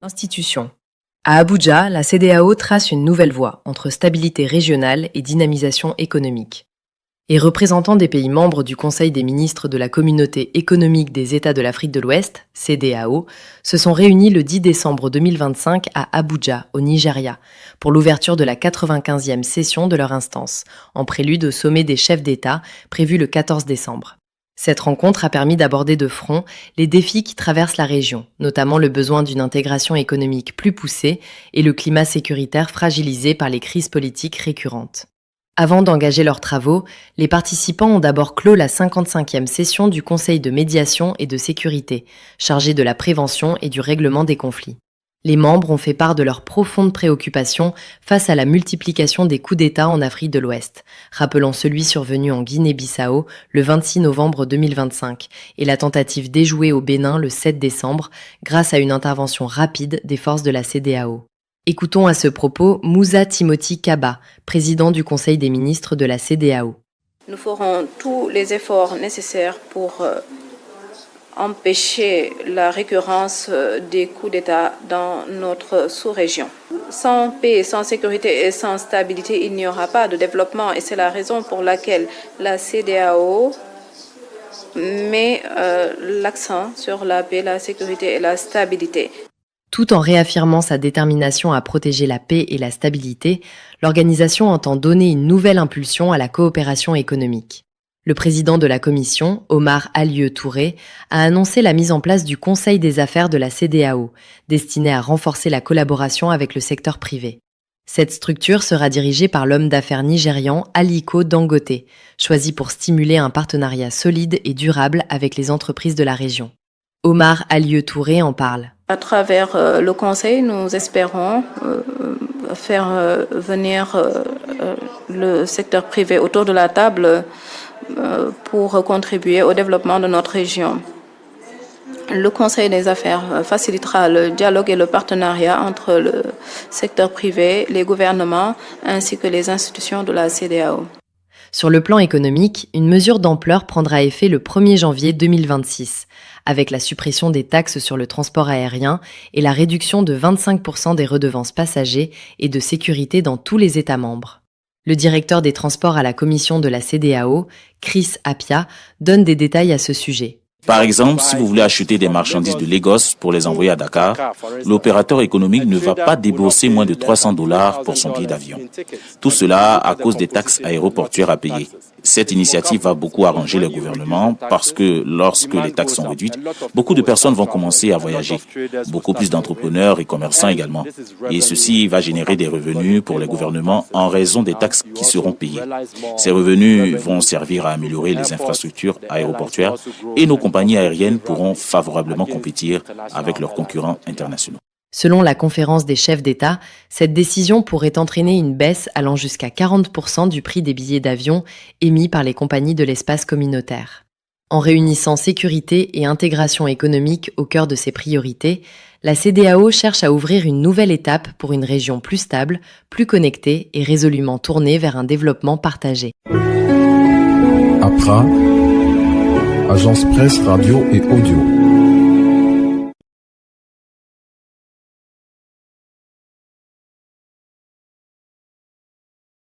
Institutions. À Abuja, la CEDEAO trace une nouvelle voie entre stabilité régionale et dynamisation économique. Et représentants des pays membres du Conseil des ministres de la Communauté économique des États de l'Afrique de l'Ouest, CEDEAO, se sont réunis le 10 décembre 2025 à Abuja, au Nigeria, pour l'ouverture de la 95e session de leur instance, en prélude au sommet des chefs d'État prévu le 14 décembre. Cette rencontre a permis d'aborder de front les défis qui traversent la région, notamment le besoin d'une intégration économique plus poussée et le climat sécuritaire fragilisé par les crises politiques récurrentes. Avant d'engager leurs travaux, les participants ont d'abord clos la 55e session du Conseil de médiation et de sécurité, chargé de la prévention et du règlement des conflits. Les membres ont fait part de leurs profondes préoccupations face à la multiplication des coups d'État en Afrique de l'Ouest, rappelant celui survenu en Guinée-Bissau le 26 novembre 2025 et la tentative d'échouer au Bénin le 7 décembre grâce à une intervention rapide des forces de la CEDEAO. Écoutons à ce propos Moussa Timothy Kaba, président du Conseil des ministres de la CEDEAO. Nous ferons tous les efforts nécessaires pour empêcher la récurrence des coups d'État dans notre sous-région. Sans paix, sans sécurité et sans stabilité, il n'y aura pas de développement et c'est la raison pour laquelle la CEDEAO met l'accent sur la paix, la sécurité et la stabilité. Tout en réaffirmant sa détermination à protéger la paix et la stabilité, l'organisation entend donner une nouvelle impulsion à la coopération économique. Le président de la commission, Omar Alieu Touré, a annoncé la mise en place du Conseil des affaires de la CEDEAO, destiné à renforcer la collaboration avec le secteur privé. Cette structure sera dirigée par l'homme d'affaires nigérian Aliko Dangote, choisi pour stimuler un partenariat solide et durable avec les entreprises de la région. Omar Alieu Touré en parle. À travers le Conseil, nous espérons faire venir le secteur privé autour de la table pour contribuer au développement de notre région. Le Conseil des affaires facilitera le dialogue et le partenariat entre le secteur privé, les gouvernements ainsi que les institutions de la CEDEAO. Sur le plan économique, une mesure d'ampleur prendra effet le 1er janvier 2026, avec la suppression des taxes sur le transport aérien et la réduction de 25% des redevances passagers et de sécurité dans tous les États membres. Le directeur des transports à la commission de la CEDEAO, Chris Appiah, donne des détails à ce sujet. Par exemple, si vous voulez acheter des marchandises de Lagos pour les envoyer à Dakar, l'opérateur économique ne va pas débourser moins de $300 pour son billet d'avion. Tout cela à cause des taxes aéroportuaires à payer. Cette initiative va beaucoup arranger les gouvernements parce que lorsque les taxes sont réduites, beaucoup de personnes vont commencer à voyager, beaucoup plus d'entrepreneurs et commerçants également. Et ceci va générer des revenus pour les gouvernements en raison des taxes qui seront payées. Ces revenus vont servir à améliorer les infrastructures aéroportuaires et nos compagnies aériennes pourront favorablement compétir avec leurs concurrents internationaux. Selon la conférence des chefs d'État, cette décision pourrait entraîner une baisse allant jusqu'à 40% du prix des billets d'avion émis par les compagnies de l'espace communautaire. En réunissant sécurité et intégration économique au cœur de ses priorités, la CEDEAO cherche à ouvrir une nouvelle étape pour une région plus stable, plus connectée et résolument tournée vers un développement partagé. APRA, Agence Presse, Radio et Audio.